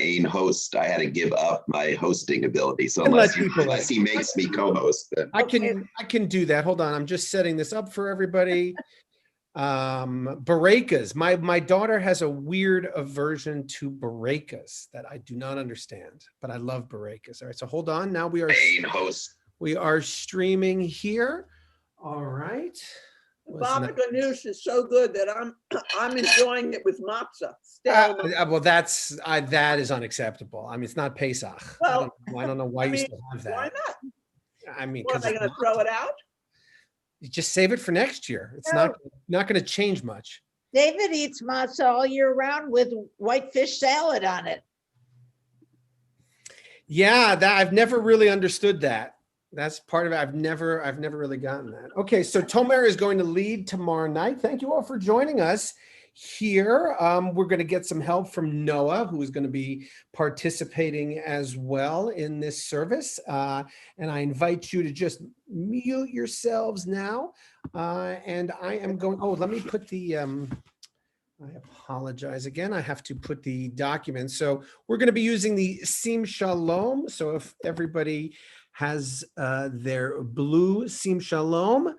main host, I had to give up my hosting ability. So And let unless, people unless he makes me co-host, then I can do that. Hold on. I'm just setting this up for everybody. Barakas. My daughter has a weird aversion to barakas that I do not understand, but I love barakas. All right. So hold on. Now we are main host. We are streaming here. All right. Baba ganoush is so good that I'm enjoying it with matzah. Well, that is unacceptable. I mean, it's not Pesach. Well, I don't know why you still have that. Why not? I mean, What, because are they going to throw it out? You just save it for next year. It's No. not going to change much. David eats matzah all year round with white fish salad on it. Yeah, I've never really understood that. That's part of it. I've never really gotten that. Okay, so Tomer is going to lead tomorrow night. Thank you all for joining us here. We're going to get some help from Noah, who is going to be participating as well in this service. And I invite you to just mute yourselves now. And I am going, let me put the, I apologize again. I have to put the document. So we're going to be using the Sim Shalom. So if everybody has their blue Sim Shalom,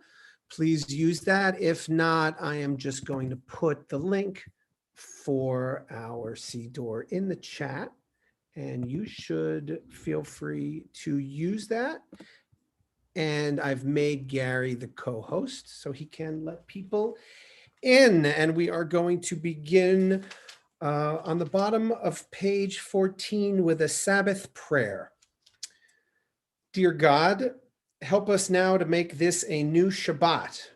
please use that. If not, I am just going to put the link for our Siddur in the chat, and you should feel free to use that. And I've made Gary the co-host so he can let people in, and we are going to begin on the bottom of page 14 with a Sabbath prayer. Dear God, help us now to make this a new Shabbat.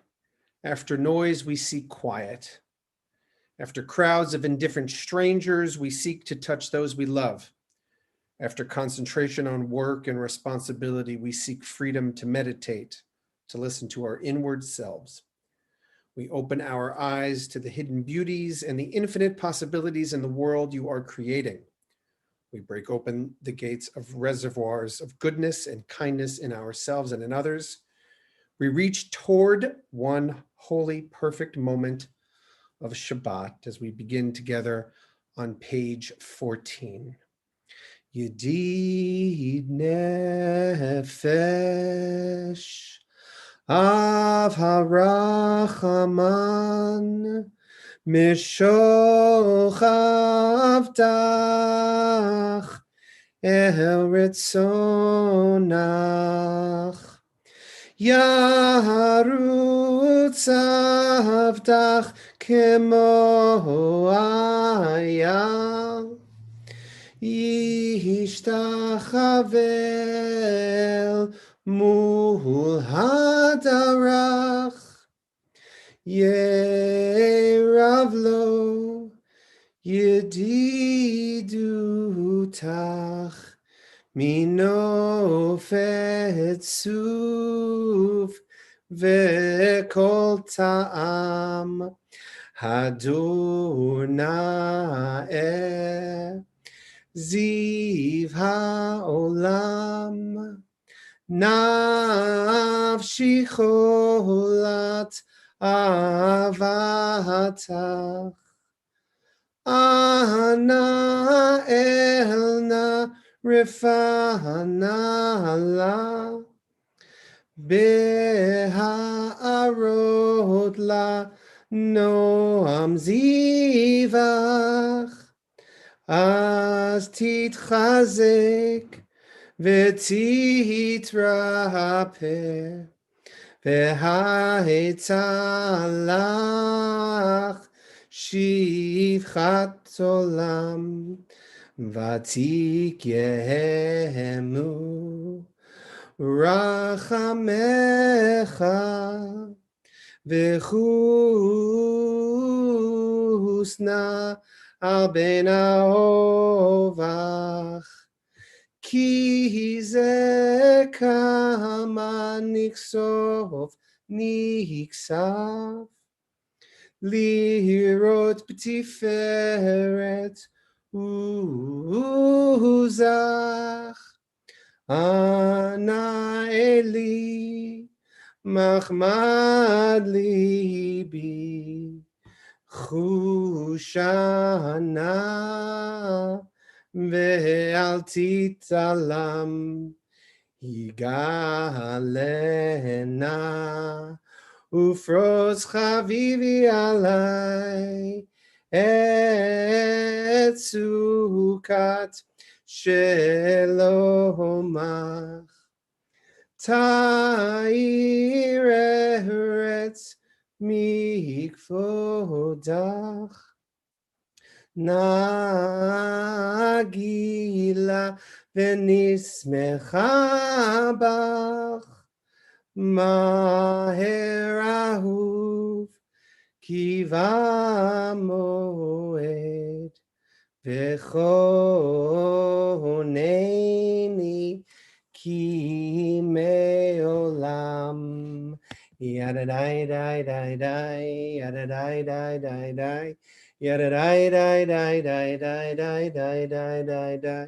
After noise, we seek quiet. After crowds of indifferent strangers, we seek to touch those we love. After concentration on work and responsibility, we seek freedom to meditate, to listen to our inward selves. We open our eyes to the hidden beauties and the infinite possibilities in the world you are creating. We break open the gates of reservoirs of goodness and kindness in ourselves and in others. We reach toward one holy, perfect moment of Shabbat as we begin together on page 14. Yedid nefesh av harachaman mishochav el ritzonach yarutz avdach kemo ayal yishtachavel mul hadarach yeravlo yedidutach minofet suv vekol ta'am hadonai ziv ha'olam nafshi cholat avatach ana elna rifanala beha'arot la noam zivach az titchazek v'titrape v'ha'etzalach shivchat olam vatik yehemu rachamecha v'chusna al ben aovach ki ze kama niksof niksav lirot b'tiferet uzach ana eli machmad libi chushana ve'al titalam higalena ufros chavivi alai et sukat shelomach ta'ir eretz mikvodach nagila v'nismecha bach maher ahuv kiva moed v'choneni ki me'olam yadadai dai dai dai yadadai dai dai dai yadadai dai dai dai dai dai dai dai dai dai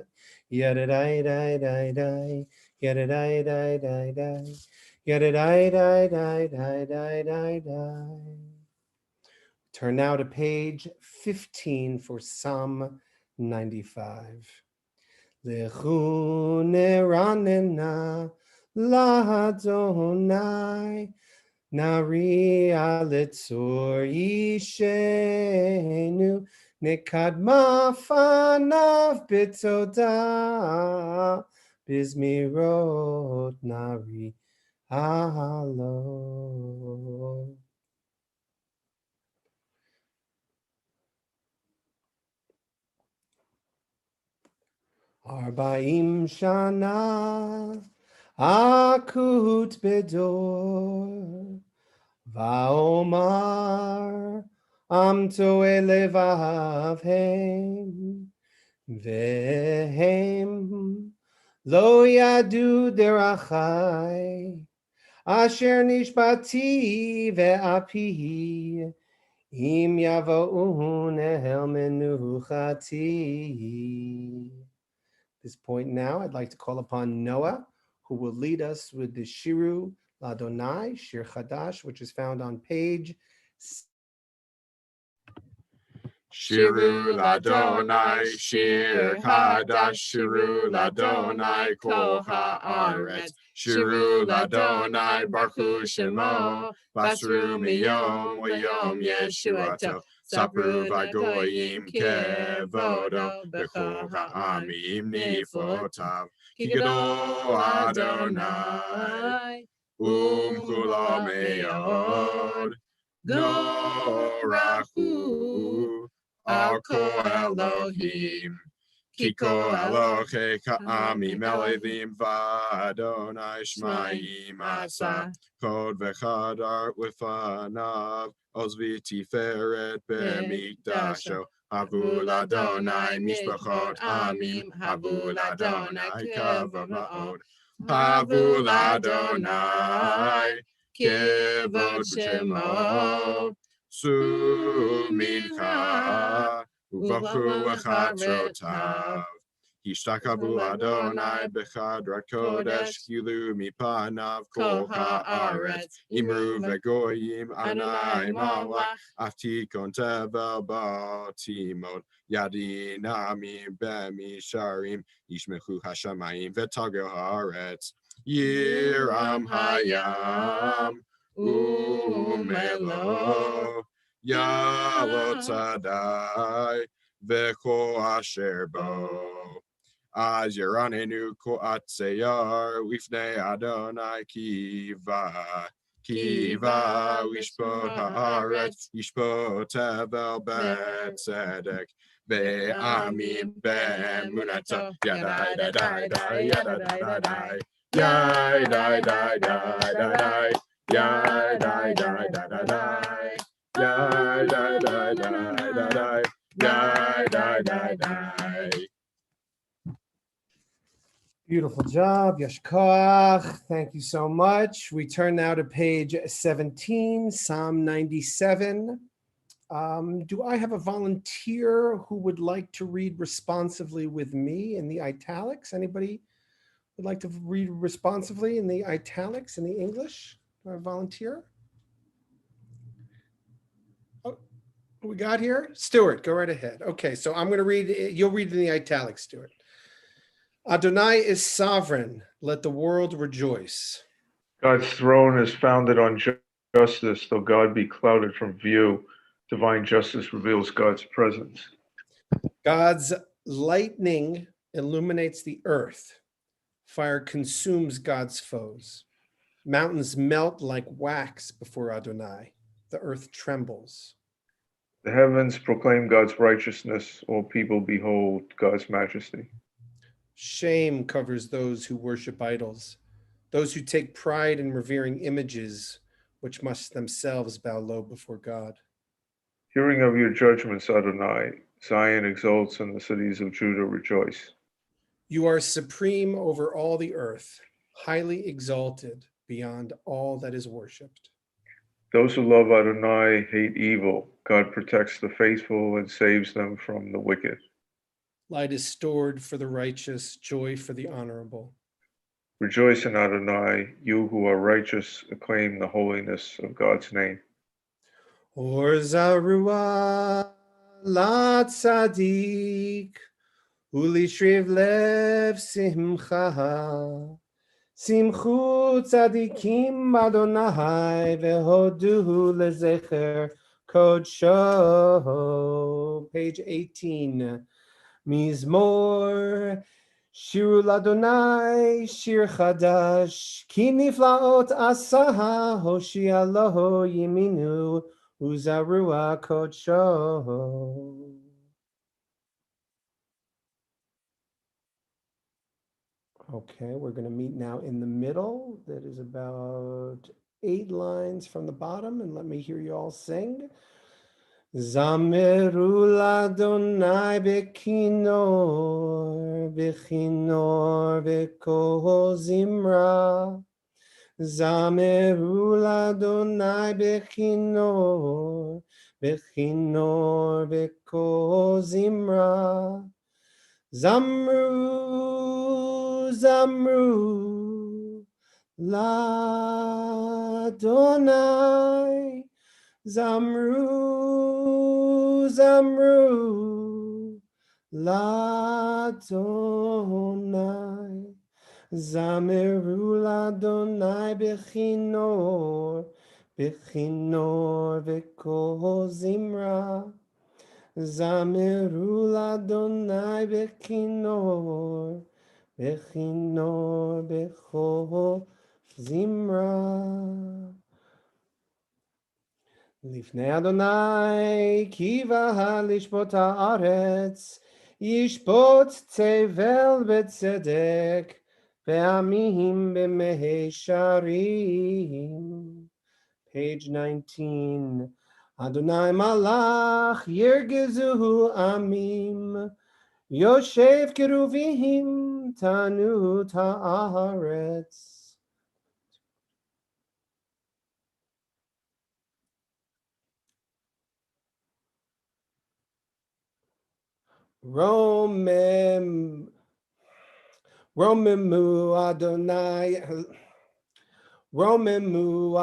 yadadai dai dai dai yadadai dai dai dai yadadai dai dai dai dai dai dai. Turn now to page 15 for Psalm 95. Lechu neranena l'Adonai nari alitzur yishenu nekadma fanav bitoda bizmirot nari alo. Arbaim shana akut bedor vaomar amto elevavhem vehem lo yadu derachai asher nishbati ve'api im yavo'un el menuchati. This point now, I'd like to call upon Noah, who will lead us with the Shiru Ladonai, Shir Chadash, which is found on page. Shiru Ladonai, Shir Chadash, Shiru Ladonai, Kol Haaretz. Shiru Ladonai, Baruch Shemo, Basru Miyom, Vayom Yeshuato. Sapru Vagoyim Kevodo, Bechol Ha'amim Nifotav. Kigado Adonai, Kulo Meod, Norahu, Ako Elohim, Kiko Elohe Ka'amim Elevim V'Adonai Shmaim Asa, Kod V'Chadar Lefanav, Ozvi Tiferet B'Mikdasho, Havul Adonai Mishpachot Amim, Havul Adonai Kavod Ma'od, Havul Adonai Kevod Shemo, Su Mincha, Uvachu Achatrotav. Hishtakabu Adonai Bechadrat Kodesh, Hilu Mipanav Kol Haaretz, Imru Vegoyim Adonai Malach, Aftikon Tevel Batimot, Yadinami Bemisharim, Yishmechu Hashamayim Vetagel Haaretz, Yiram Hayam, Umelo, Yalotadai, Veko Asher Bo. Az Yeranenu Koat Seyar, Wifne Adonai Kiva, Kiva, Wishpo Haaretz, Yishpo Tevel Bet Tzedek, Ve'amim Be'emunata, Yadai, Yadai, Yadai, Yadai, Yadai, Yadai, Yadai, Yadai, Yadai. Beautiful job, Yesh Koach. Thank you so much. We turn now to page 17, Psalm 97. Do I have a volunteer who would like to read responsively with me in the italics? Anybody would like to read responsively in the italics in the English? Do I have a volunteer? Oh, What we got here? Stuart, go right ahead. Okay, so I'm going to read, you'll read in the italics, Stuart. Adonai is sovereign. Let the world rejoice. God's throne is founded on justice, though God be clouded from view. Divine justice reveals God's presence. God's lightning illuminates the earth. Fire consumes God's foes. Mountains melt like wax before Adonai. The earth trembles. The heavens proclaim God's righteousness. All people behold God's majesty. Shame covers those who worship idols, those who take pride in revering images, which must themselves bow low before God. Hearing of your judgments, Adonai, Zion exults and the cities of Judah rejoice. You are supreme over all the earth, highly exalted beyond all that is worshipped. Those who love Adonai hate evil. God protects the faithful and saves them from the wicked. Light is stored for the righteous, joy for the honorable. Rejoice in Adonai, you who are righteous, acclaim the holiness of God's name. Or zarua la tzadik, ulishriv lev simcha. Simchu tzadikim Adonai vehodu lezecher kodsho. Page 18. Mizmor Shiru Ladonai Shir Chadash Ki niflaot asaha Hoshia loho yiminu Uzarua kodsho. Okay, we're going to meet now in the middle. That is about 8 lines from the bottom, and let me hear you all sing. Zameru ladonai bekinor, bechinor bekoho zimra. Zameru ladonai bechinor, bechinor bekoho zimra. Zamru, zamru, ladonai. Zamru, zamru, ladonai. Zameru ladonai bechinor, bechinor v'kol zimra. Zameru ladonai bechinor, bechinor v'kol zimra. Lifnei Adonai kiva lishpot haaretz, yishpot tevel betzedek, ve'amim b'mehei sharim. Page 19. Adonai malach yirgezuhu amim, yoshev keruvim tanu ta'aretz. Romemu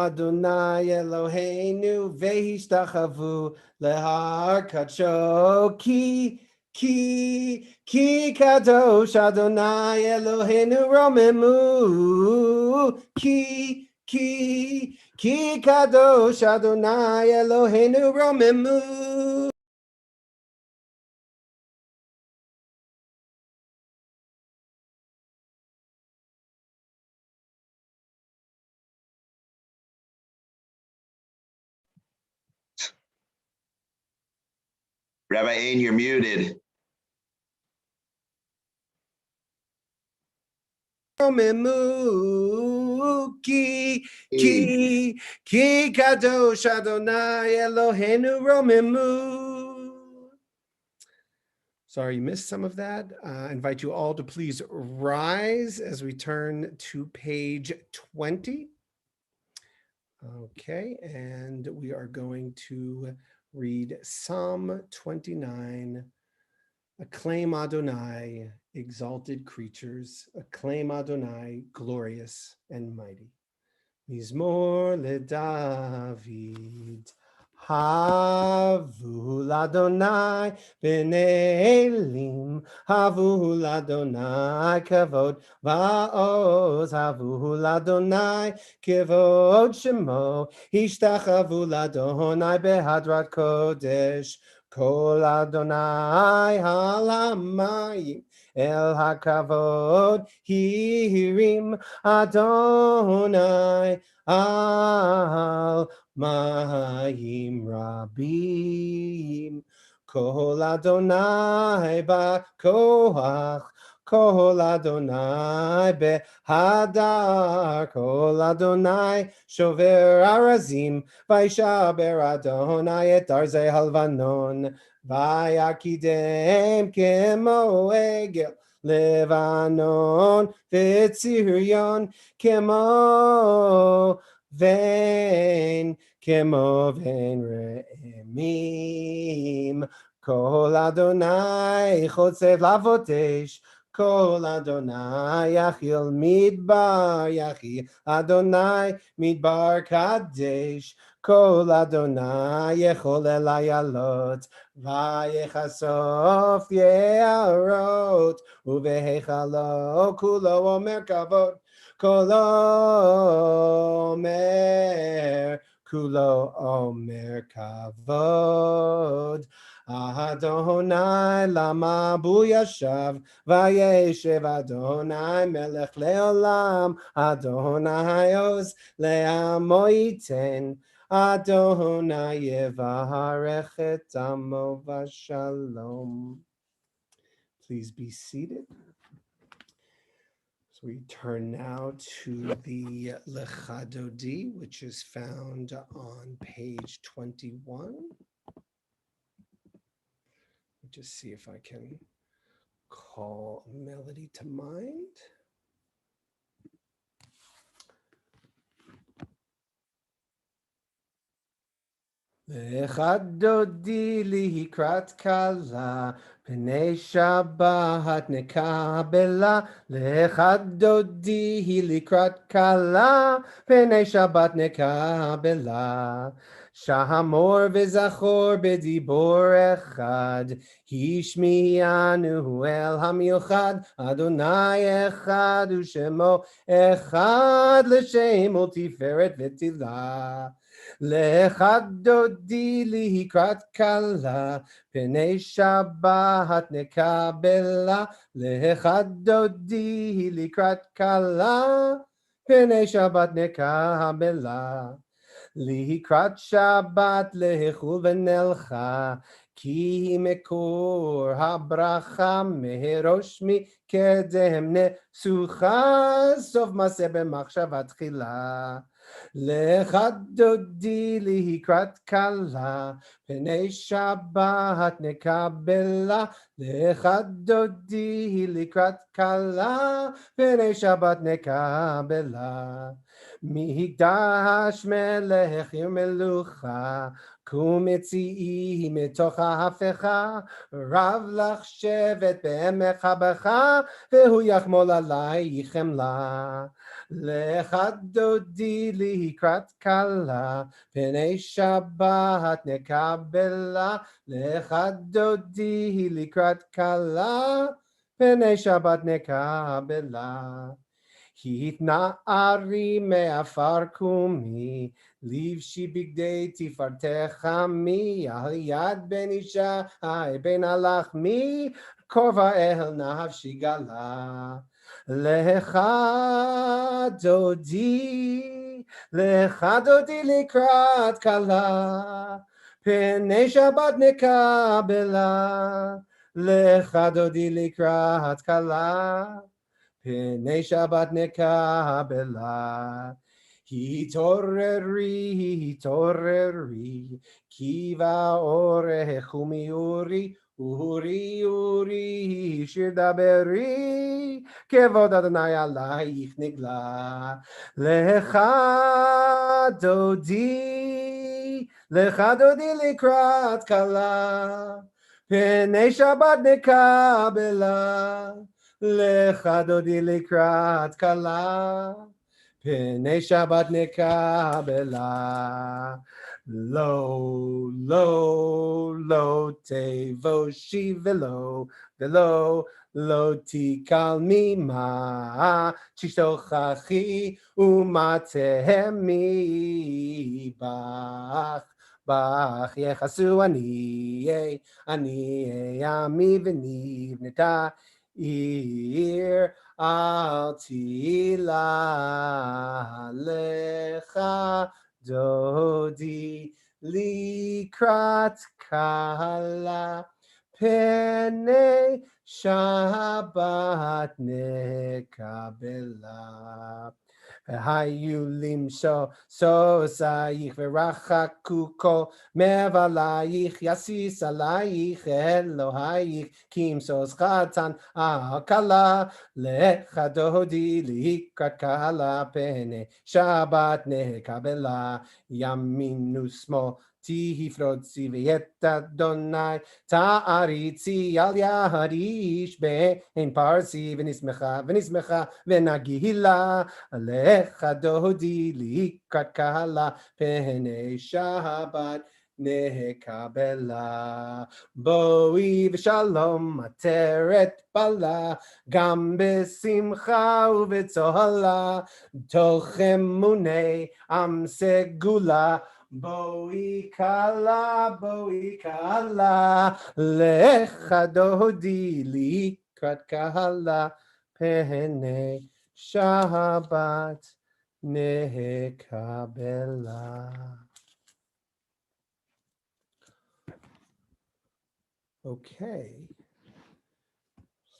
Adonai Eloheinu vehishtachavu lehar kacho ki kadosh Adonai Eloheinu romemu ki kadosh Adonai Eloheinu romemu. Rabbi Ain, you're muted. Romemu ki kadosh Adonai Eloheinu romemu. Sorry, you missed some of that. I invite you all to please rise as we turn to page 20. Okay, and we are going to read Psalm 29. Acclaim Adonai, exalted creatures. Acclaim Adonai, glorious and mighty. Mizmor leDavid, Havu l'Adonai b'nei elim, havu l'Adonai kavod va'oz, havu l'Adonai kavod shemo, ishtachavu l'Adonai behadrat kodesh, kol Adonai halamayim, el hakavod hirim Adonai al Mayim Rabim, Kol Adonai Ba'koach, Kol Adonai Behadar, Kol Adonai Shover Arazim, Vaishaber Adonai et Arzei Halvanon, Vayakidem Kemo Egel Levanon V'Tzirion Kemo Ven re'emim, kol Adonai chotzev lavotesh, kol Adonai yachil midbar, yachil Adonai midbar kadesh, kol Adonai yechol elayalot, vayechasof ye'arot, uvehechalo kulo omer kavod, Kulo Omer Kavod, Adonai lama bu yashav, vayeshev Adonai melech leolam, Adonai oz le'amo yiten, Adonai yevarech et amo v'shalom. Please be seated. So we turn now to the Lechadodi, which is found on page 21. Just see if I can call a melody to mind. Lechadodi lihikrat kala, Pnei Shabbat nekabela, Lechadodi likrat kala, Pnei Shabbat nekabela. Shahamor v'zachor b'dibor echad, Hishmianu el hamiuchad, Adonai echad u'shemo echad, L'shem u'tiferet v'tilah. Lechadodi lihikrat kala, Pnei Shabbat nekabela, Lechadodi likrat kala, Pnei Shabbat nekabela. Lihikrat Shabbat lehechul v'nelcha, Ki mekor habracha meherosh mikedem nesucha, Sof maseh b'machshavat tchila. Lechadodi lihikrat kala, Pnei Shabbat nekabela, Lechadodi likrat kala, Pnei Shabbat nekabela. Mihigdash melech melucha, kumitzi'i mitoch ha'hafecha, rav lach shevet be'emek habecha, vehu yachmol alai chemla. Lechadodi lihikrat kala, Pnei Shabbat nekabela, Lechadodi likrat kala, Pnei Shabbat nekabela. Hitna'ari me'afar kumi, livshi bigdei tifartecha mi, al yad ben isha ben alachmi, korva el nafshi gala. Lechadodi likrat kala, Pnei Shabbat nekabela, Lechadodi likrat kala, Pnei Shabbat nekabela. Hitoreri, kiva orech umiuri, uri, shirdaberi, kevod Adonai alaich nigla. Lechadodi likrat kala, Pnei Shabbat nekabela. Lechadodi likrat kala, Pnei Shabbat nekabela. Lo, lo, lo te voshi velo, velo, lo ti kalmi ma, chishtochachi umatehemi bach, bach yechasu ani ami v'nivneta ir al tila lecha Dodi likrat kala pene Shabbat nekabela. Hayulim so saich v'rachaku kol mevalayich yasis alayich Elohayich kim sos chatan akala lecha dodi likrat kala pene Shabbat nekabela yaminu smo Tihifrodzi v'yet Adonai ta'aritzi al yaharish be'en parsi v'nismecha v'nagila alecha dodi likrat kala pene Shabbat nekabela boi v'shalom ateret bala gam besimcha u'v'tzohala tochem munei am segula Boi kala, lecha dodi likrat kala pene Shabbat nekabela. Okay.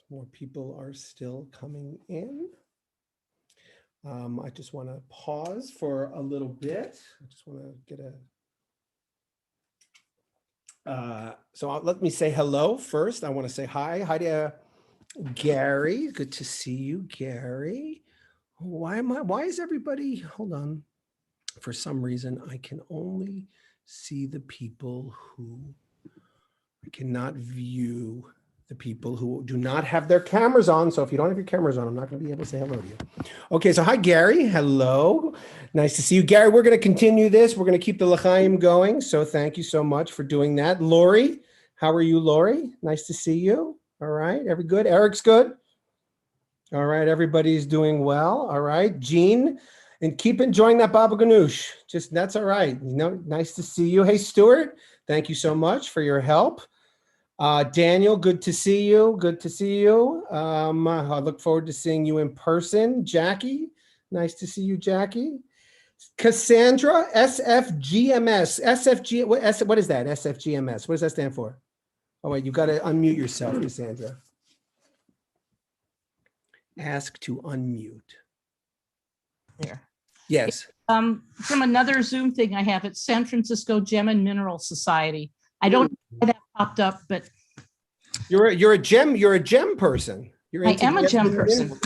More people are still coming in. I just want to pause for a little bit. I just want to get let me say hello first. I want to say hi. Hi to Gary. Good to see you, Gary. Why is everybody, hold on. For some reason, I can only see the people who, I cannot view the people who do not have their cameras on. So if you don't have your cameras on, I'm not going to be able to say hello to you. Okay, so hi, Gary. Hello. Nice to see you. Gary, we're going to continue this. We're going to keep the L'chaim going. So thank you so much for doing that. Lori, how are you, Lori? Nice to see you. All right, every good? Eric's good? All right, everybody's doing well. All right, Jean, and keep enjoying that Baba Ganoush. Just, that's all right. You know, nice to see you. Hey, Stuart, thank you so much for your help. Daniel, good to see you. Good to see you. I look forward to seeing you in person. Jackie, nice to see you, Jackie. Cassandra, SFGMS. SFG, what is that? SFGMS. What does that stand for? Oh, wait, you got to unmute yourself, Cassandra. Ask to unmute. There. Yes. From another Zoom thing I have, it's San Francisco Gem and Mineral Society. I don't know why that popped up, but you're a gem person. I am a gem person.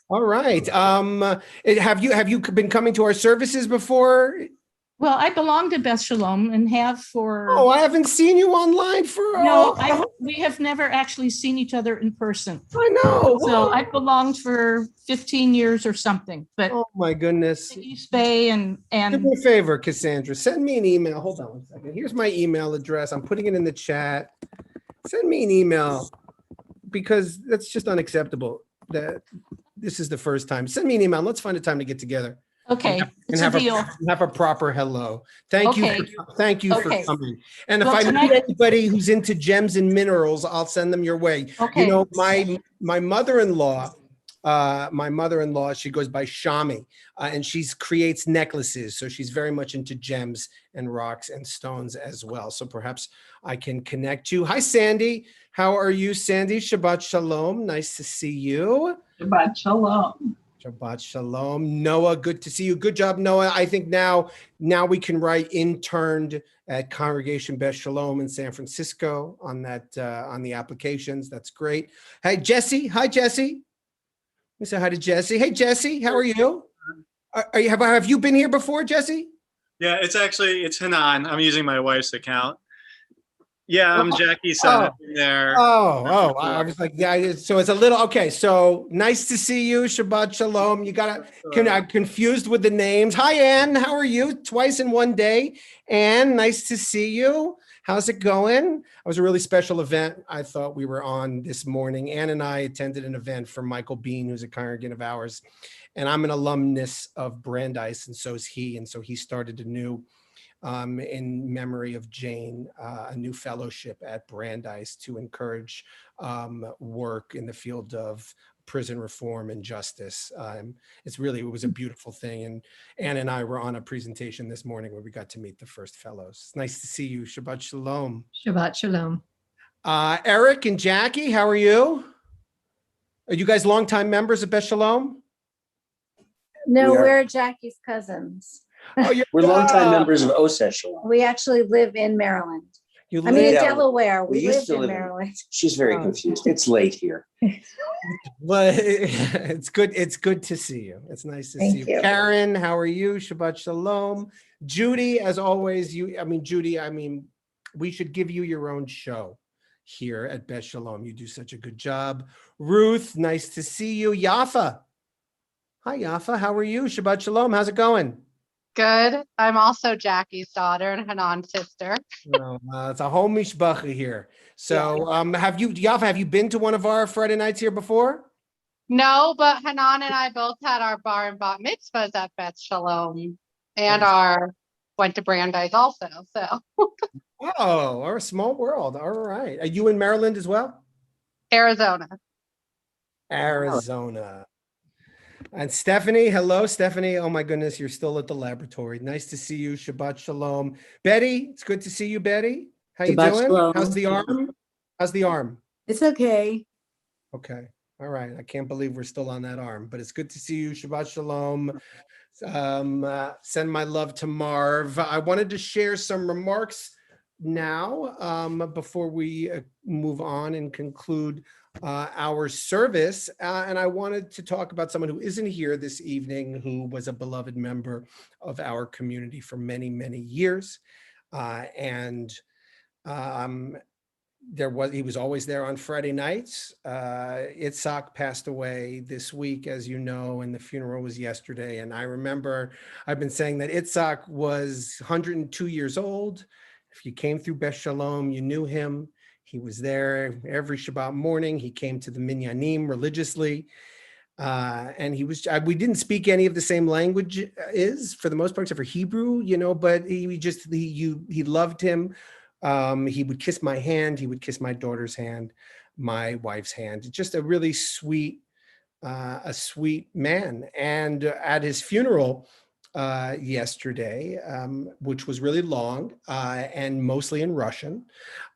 All right. Have you been coming to our services before? Well, I belong to Beth Shalom and have for. Oh, I haven't seen you online for. No, we have never actually seen each other in person. I know. So I belonged for 15 years or something. But oh my goodness. East Bay and. Do me a favor, Cassandra. Send me an email. Hold on one second. Here's my email address. I'm putting it in the chat. Send me an email because that's just unacceptable. That this is the first time. Send me an email. Let's find a time to get together. Okay, and have a proper hello. Thank you. Thank you for coming. And if I meet anybody who's into gems and minerals, I'll send them your way. Okay. You know, my mother-in-law, she goes by Shami, and she creates necklaces. So she's very much into gems and rocks and stones as well. So perhaps I can connect you. Hi, Sandy. How are you, Sandy? Shabbat Shalom. Nice to see you. Shabbat Shalom. Shabbat Shalom. Noah, good to see you. Good job, Noah. I think now we can write interned at Congregation Beth Shalom in San Francisco on that on the applications. That's great. Hey, Jesse. Hi, Jesse. Let me say hi to Jesse. Hey, Jesse. How are you? Have you been here before, Jesse? Yeah, it's Hanan. I'm using my wife's account. Yeah, I'm Jackie's son there. I was like, yeah. So it's a little okay. So nice to see you. Shabbat Shalom. You I'm confused with the names. Hi, Ann. How are you? Twice in one day. Ann, nice to see you. How's it going? It was a really special event I thought we were on this morning. Ann and I attended an event for Michael Bean, who's a congregant of ours. And I'm an alumnus of Brandeis, and so is he. And so he started a new, in memory of Jane, a new fellowship at Brandeis to encourage work in the field of prison reform and justice. It was a beautiful thing. And Ann and I were on a presentation this morning where we got to meet the first fellows. It's nice to see you. Shabbat Shalom. Shabbat Shalom. Eric and Jackie, how are you? Are you guys longtime members of Beth Shalom? No, we're Jackie's cousins. Oh, We're longtime members of Oseh Shalom. We actually live in Maryland. You I mean, in Yeah, Delaware. We used lived to in live Maryland. She's very confused. It's late here. Well, it's good. It's good to see you. It's nice to see you. Karen, how are you? Shabbat Shalom. Judy, as always, Judy, we should give you your own show here at Beth Shalom. You do such a good job. Ruth, nice to see you. Yafa. Hi, Yafa. How are you? Shabbat Shalom. How's it going? Good. I'm also Jackie's daughter and Hanan's sister. It's a whole mishpacha here. So have you been to one of our Friday nights here before? No, but Hanan and I both had our bar and bat mitzvahs at Beth Shalom and went to Brandeis also. So oh, our small world. All right. Are you in Maryland as well? Arizona. And Stephanie, hello, Stephanie. Oh my goodness, you're still at the laboratory. Nice to see you. Shabbat Shalom. Betty, it's good to see you, Betty. How you Shabbat doing? Shalom. How's the arm? How's the arm? It's okay. Okay. All right. I can't believe we're still on that arm, but it's good to see you. Shabbat Shalom. Send my love to Marv. I wanted to share some remarks now before we move on and conclude our service. And I wanted to talk about someone who isn't here this evening, who was a beloved member of our community for many, many years. He was always there on Friday nights. Itzhak passed away this week, as you know, and the funeral was yesterday. And I remember I've been saying that Itzhak was 102 years old. If you came through Beth Shalom, you knew him. He was there every Shabbat morning. He came to the minyanim religiously. And we didn't speak any of the same languages for the most part, except for Hebrew, but he loved him. He would kiss my hand. He would kiss my daughter's hand, my wife's hand. Just a really sweet man. And at his funeral yesterday, which was really long and mostly in Russian,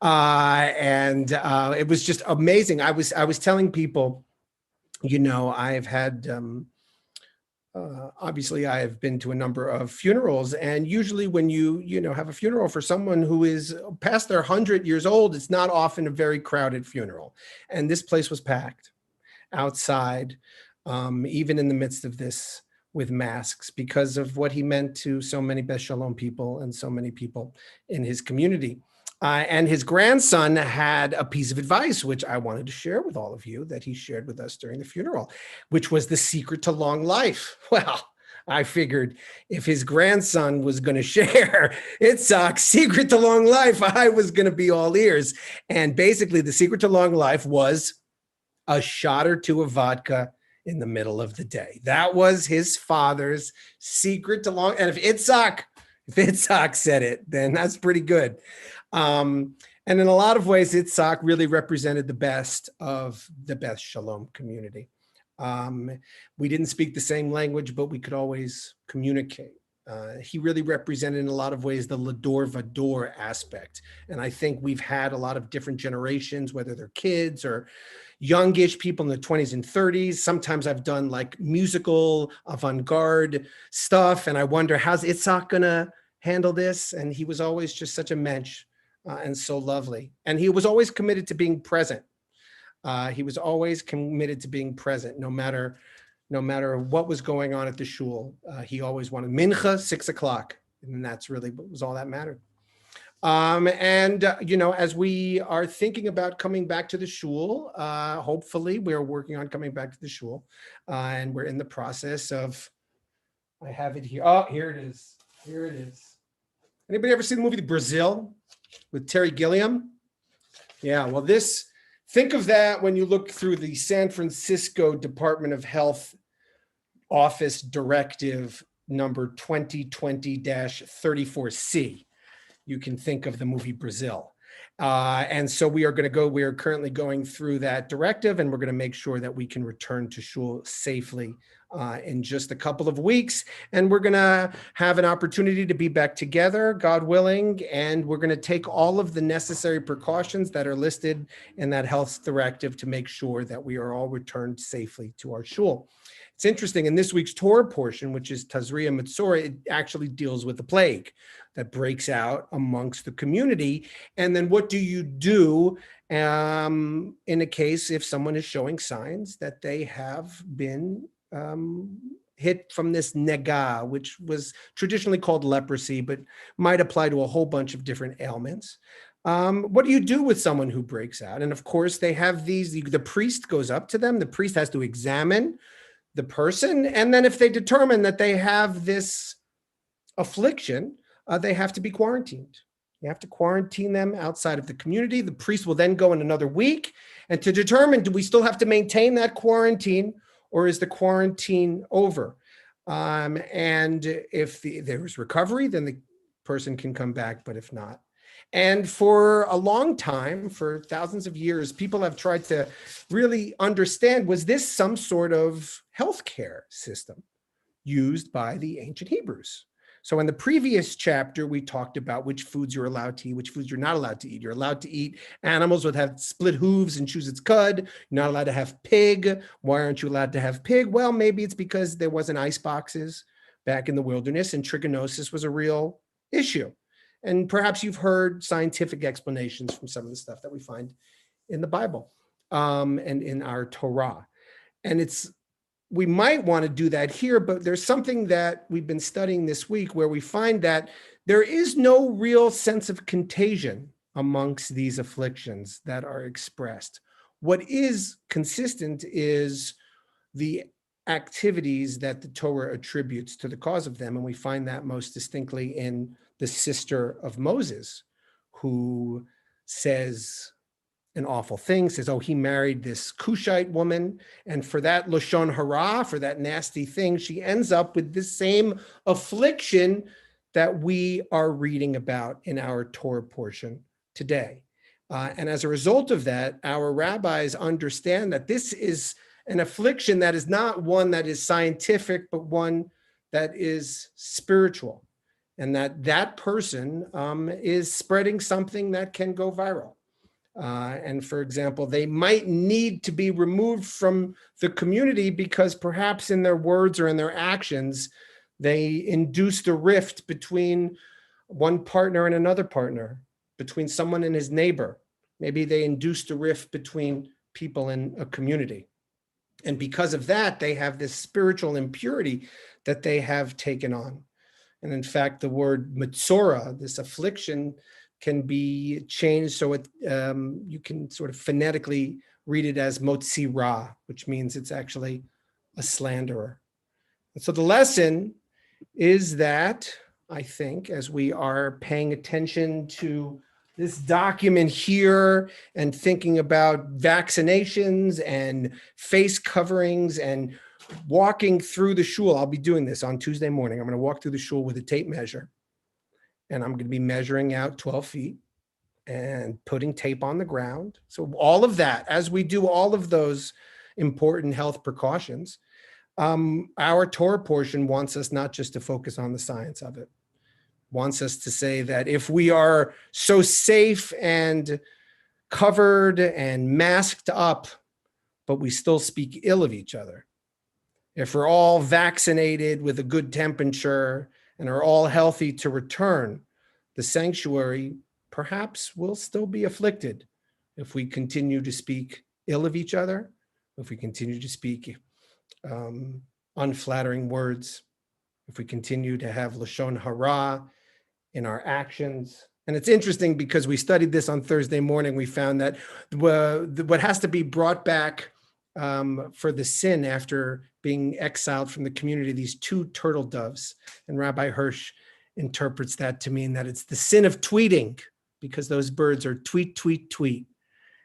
and it was just amazing. I was telling people, I've had. Obviously, I have been to a number of funerals, and usually when you have a funeral for someone who is past their 100 years old, it's not often a very crowded funeral. And this place was packed outside, even in the midst of this, with masks, because of what he meant to so many Beth Shalom people and so many people in his community. And his grandson had a piece of advice, which I wanted to share with all of you, that he shared with us during the funeral, which was the secret to long life. Well, I figured if his grandson was going to share Itzhak's secret to long life, I was going to be all ears. And basically, the secret to long life was a shot or two of vodka in the middle of the day. That was his father's secret to long. And if Itzhak said it, then that's pretty good. And in a lot of ways, Itzhak really represented the best of the Beth Shalom community. We didn't speak the same language, but we could always communicate. He really represented in a lot of ways the Lador Vador aspect. And I think we've had a lot of different generations, whether they're kids or youngish people in the 20s and 30s. Sometimes I've done like musical avant-garde stuff, and I wonder, how's Itzhak gonna handle this? And he was always just such a mensch. And so lovely. And he was always committed to being present. He was always committed to being present, no matter what was going on at the shul. He always wanted mincha, 6 o'clock. And that's really what was all that mattered. As we are thinking about coming back to the shul, hopefully we're working on coming back to the shul, and we're in the process of, I have it here. Oh, here it is. Here it is. Anybody ever seen the movie Brazil with Terry Gilliam? Yeah, well, think of that when you look through the San Francisco Department of Health Office Directive number 2020-34C. You can think of the movie Brazil. And so we are currently going through that directive, and we're going to make sure that we can return to shul safely in just a couple of weeks. And we're going to have an opportunity to be back together, God willing, and we're going to take all of the necessary precautions that are listed in that health directive to make sure that we are all returned safely to our shul. It's interesting, in this week's Torah portion, which is Tazria Metzora, it actually deals with the plague that breaks out amongst the community. And then what do you do in a case if someone is showing signs that they have been hit from this nega, which was traditionally called leprosy, but might apply to a whole bunch of different ailments? What do you do with someone who breaks out? And of course, they have the priest goes up to them. The priest has to examine the person. And then if they determine that they have this affliction, they have to be quarantined. You have to quarantine them outside of the community. The priest will then go in another week and to determine, do we still have to maintain that quarantine or is the quarantine over? And if there is recovery, then the person can come back, but if not. And for a long time, for thousands of years, people have tried to really understand, was this some sort of healthcare system used by the ancient Hebrews? So in the previous chapter, we talked about which foods you're allowed to eat, which foods you're not allowed to eat. You're allowed to eat animals that have split hooves and chews its cud. You're not allowed to have pig. Why aren't you allowed to have pig? Well, maybe it's because there wasn't ice boxes back in the wilderness and trichinosis was a real issue. And perhaps you've heard scientific explanations from some of the stuff that we find in the Bible and in our Torah. And we might want to do that here, but there's something that we've been studying this week where we find that there is no real sense of contagion amongst these afflictions that are expressed. What is consistent is the activities that the Torah attributes to the cause of them. And we find that most distinctly in the sister of Moses, who says an awful thing, says, oh, he married this Cushite woman. And for that Lashon Hara, for that nasty thing, she ends up with this same affliction that we are reading about in our Torah portion today. And as a result of that, our rabbis understand that this is an affliction that is not one that is scientific, but one that is spiritual. And that person is spreading something that can go viral. And for example, they might need to be removed from the community because perhaps in their words or in their actions, they induced a rift between one partner and another partner, between someone and his neighbor. Maybe they induced a rift between people in a community. And because of that, they have this spiritual impurity that they have taken on. And in fact, the word Metzora, this affliction, can be changed so you can sort of phonetically read it as Motzi Ra, which means it's actually a slanderer. And so the lesson is that, I think, as we are paying attention to this document here and thinking about vaccinations and face coverings and walking through the shul. I'll be doing this on Tuesday morning. I'm going to walk through the shul with a tape measure, and I'm going to be measuring out 12 feet and putting tape on the ground. So all of that, as we do all of those important health precautions, our Torah portion wants us not just to focus on the science of it, wants us to say that if we are so safe and covered and masked up, but we still speak ill of each other, if we're all vaccinated with a good temperature and are all healthy to return, the sanctuary perhaps will still be afflicted if we continue to speak ill of each other, if we continue to speak unflattering words, if we continue to have Lashon Hara in our actions, And it's interesting because we studied this on Thursday morning. We found that what has to be brought back for the sin after being exiled from the community, these 2 turtle doves. And Rabbi Hirsch interprets that to mean that it's the sin of tweeting, because those birds are tweet, tweet, tweet.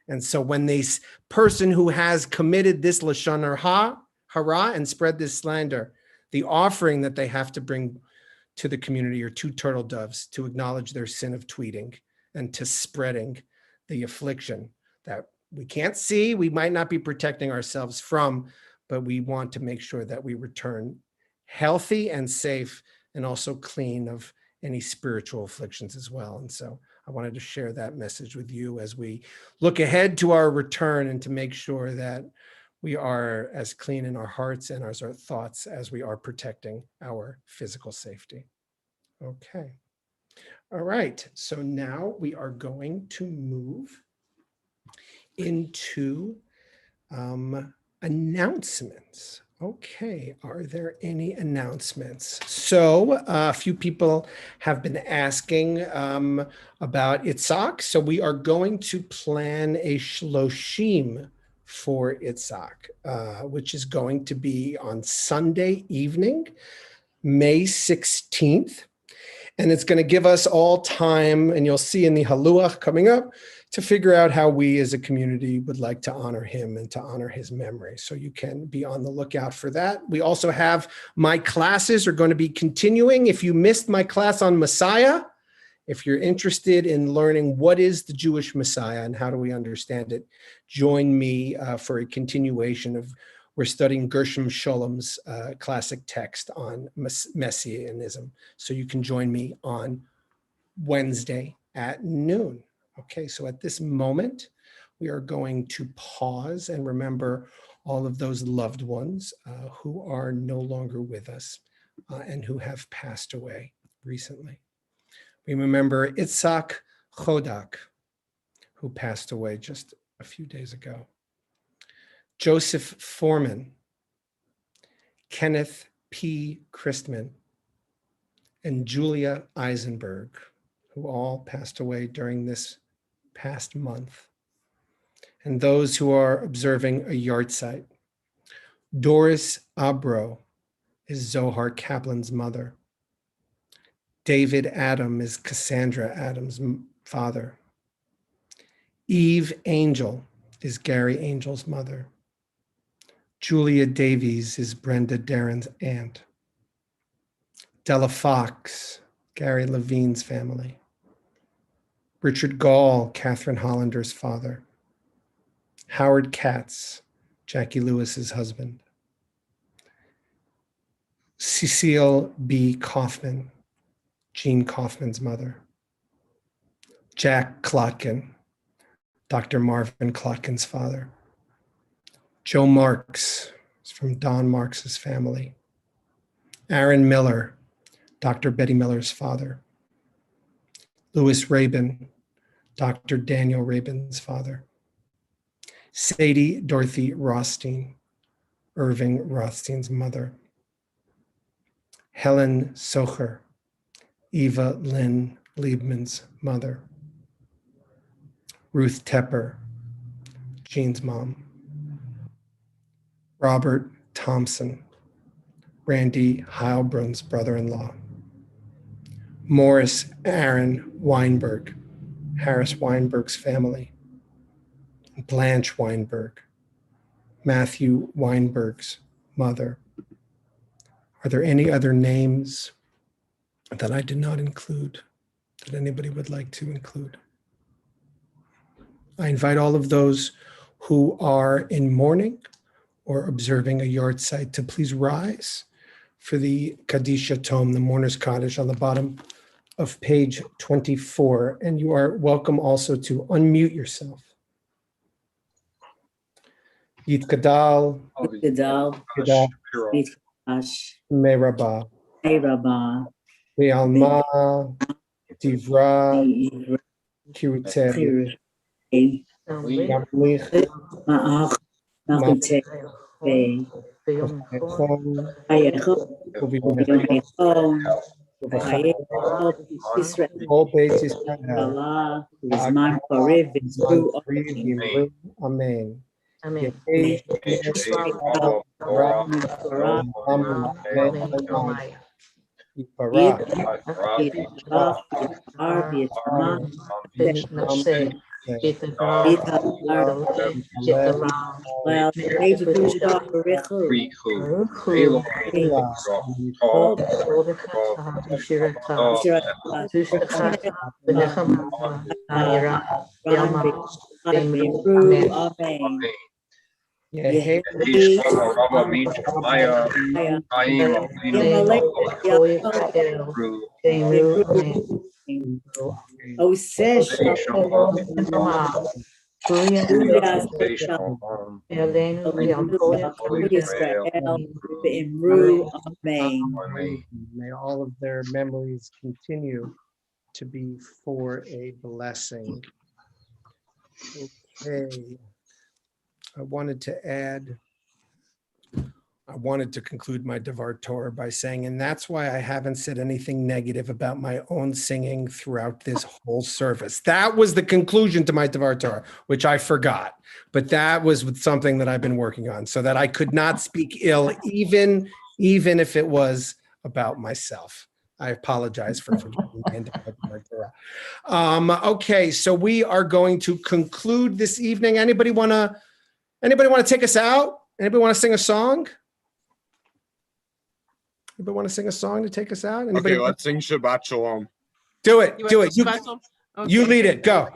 And so when this person who has committed this Lashon Hara and spread this slander, the offering that they have to bring to the community are 2 turtle doves to acknowledge their sin of tweeting and to spreading the affliction that we can't see, we might not be protecting ourselves from, but we want to make sure that we return healthy and safe and also clean of any spiritual afflictions as well. And so I wanted to share that message with you as we look ahead to our return, and to make sure that we are as clean in our hearts and as our thoughts as we are protecting our physical safety. Okay. All right. So now we are going to move into announcements. Okay, are there any announcements? So a few people have been asking about Itzhak. So we are going to plan a shloshim for Itzhak, which is going to be on Sunday evening, May 16th. And it's going to give us all time, and you'll see in the Haluach coming up, to figure out how we as a community would like to honor him and to honor his memory. So you can be on the lookout for that. We also have my classes are going to be continuing. If you missed my class on Messiah, if you're interested in learning what is the Jewish Messiah and how do we understand it, join me for a continuation of, we're studying Gershom Sholom's classic text on Messianism. So you can join me on Wednesday at noon. Okay, so at this moment, we are going to pause and remember all of those loved ones who are no longer with us and who have passed away recently. We remember Itzhak Chodak, who passed away just a few days ago. Joseph Foreman, Kenneth P. Christman, and Julia Eisenberg, who all passed away during this past month. And those who are observing a yahrzeit. Doris Abro is Zohar Kaplan's mother. David Adam is Cassandra Adams' father. Eve Angel is Gary Angel's mother. Julia Davies is Brenda Darren's aunt. Della Fox, Gary Levine's family. Richard Gall, Catherine Hollander's father. Howard Katz, Jackie Lewis's husband. Cecile B. Kaufman, Jean Kaufman's mother. Jack Klotkin, Dr. Marvin Klotkin's father. Joe Marks is from Don Marks's family. Aaron Miller, Dr. Betty Miller's father. Louis Rabin, Dr. Daniel Rabin's father. Sadie Dorothy Rothstein, Irving Rothstein's mother. Helen Socher, Eva Lynn Liebman's mother. Ruth Tepper, Jean's mom. Robert Thompson, Randy Heilbrun's brother-in-law. Morris Aaron Weinberg, Harris Weinberg's family. Blanche Weinberg, Matthew Weinberg's mother. Are there any other names that I did not include that anybody would like to include? I invite all of those who are in mourning or observing a yahrzeit to please rise for the Kadisha Tome, the Mourner's Kaddish, on the bottom of page 24. And you are welcome also to unmute yourself. Yitkadal, Yitkadal, Yitkash, Merabah, Merabah, Ve'alma, Divra, Kiruteh, Yamlich, Ma'ach, Ma'achuteh, Ayachon, Ayachon, וחיי כל בית ישראל, Allah, בזמן קריב וזהו ימרו אמן. Amen. יהי Torah, יפרח, יתברך, יתפאר ויתמם, well, praise to God, Amen. יהי עושה שלום, ישראל ואמרו אמן. May all of their memories continue to be for a blessing. Okay. I wanted to conclude my Devar Torah by saying, and that's why I haven't said anything negative about my own singing throughout this whole service. That was the conclusion to my Devar Torah, which I forgot, but that was something that I've been working on so that I could not speak ill, even if it was about myself. I apologize for forgetting the end of my Devar Torah. Okay, so we are going to conclude this evening. Anybody want to take us out? Anybody want to sing a song? Anybody want to sing a song to take us out? Anybody? Okay, let's sing Shabbat Shalom. Do it. You lead it. Go.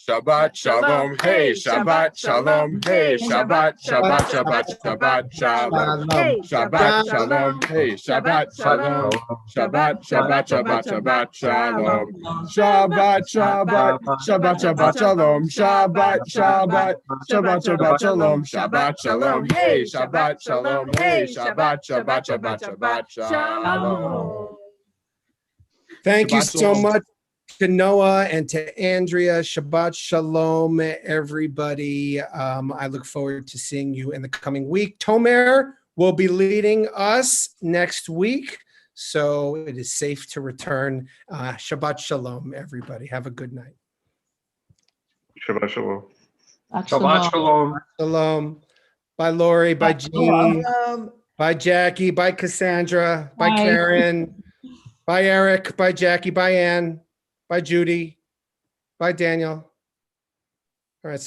Shabbat Shalom, hey, Shabbat Shalom, hey, Shabbat, Shabbat, Shabbat, Shabbat, Shalom, Shabbat Shalom, hey, Shabbat Shalom, Shabbat, Shabbat, Shabbat, Shabbat, Shalom, Shabbat, Shabbat, Shabbat, Shabbat, Shalom, Shabbat, Shabbat, Shabbat, Shabbat, Shalom, Shabbat Shalom, hey, Shabbat Shalom, hey, Shabbat, Shabbat, Shabbat, Shabbat, Shalom. Thank you so much to Noah and to Andrea. Shabbat Shalom, everybody. I look forward to seeing you in the coming week. Tomer will be leading us next week, so it is safe to return. Shabbat Shalom, everybody. Have a good night. Shabbat Shalom. Shabbat Shalom. Shalom. Bye, Lori. Bye, Jean. Bye, Jackie. Bye, Cassandra. Bye, Bye. Karen. Bye, Eric. Bye, Jackie. Bye, Ann. Bye, Judy. Bye, Daniel.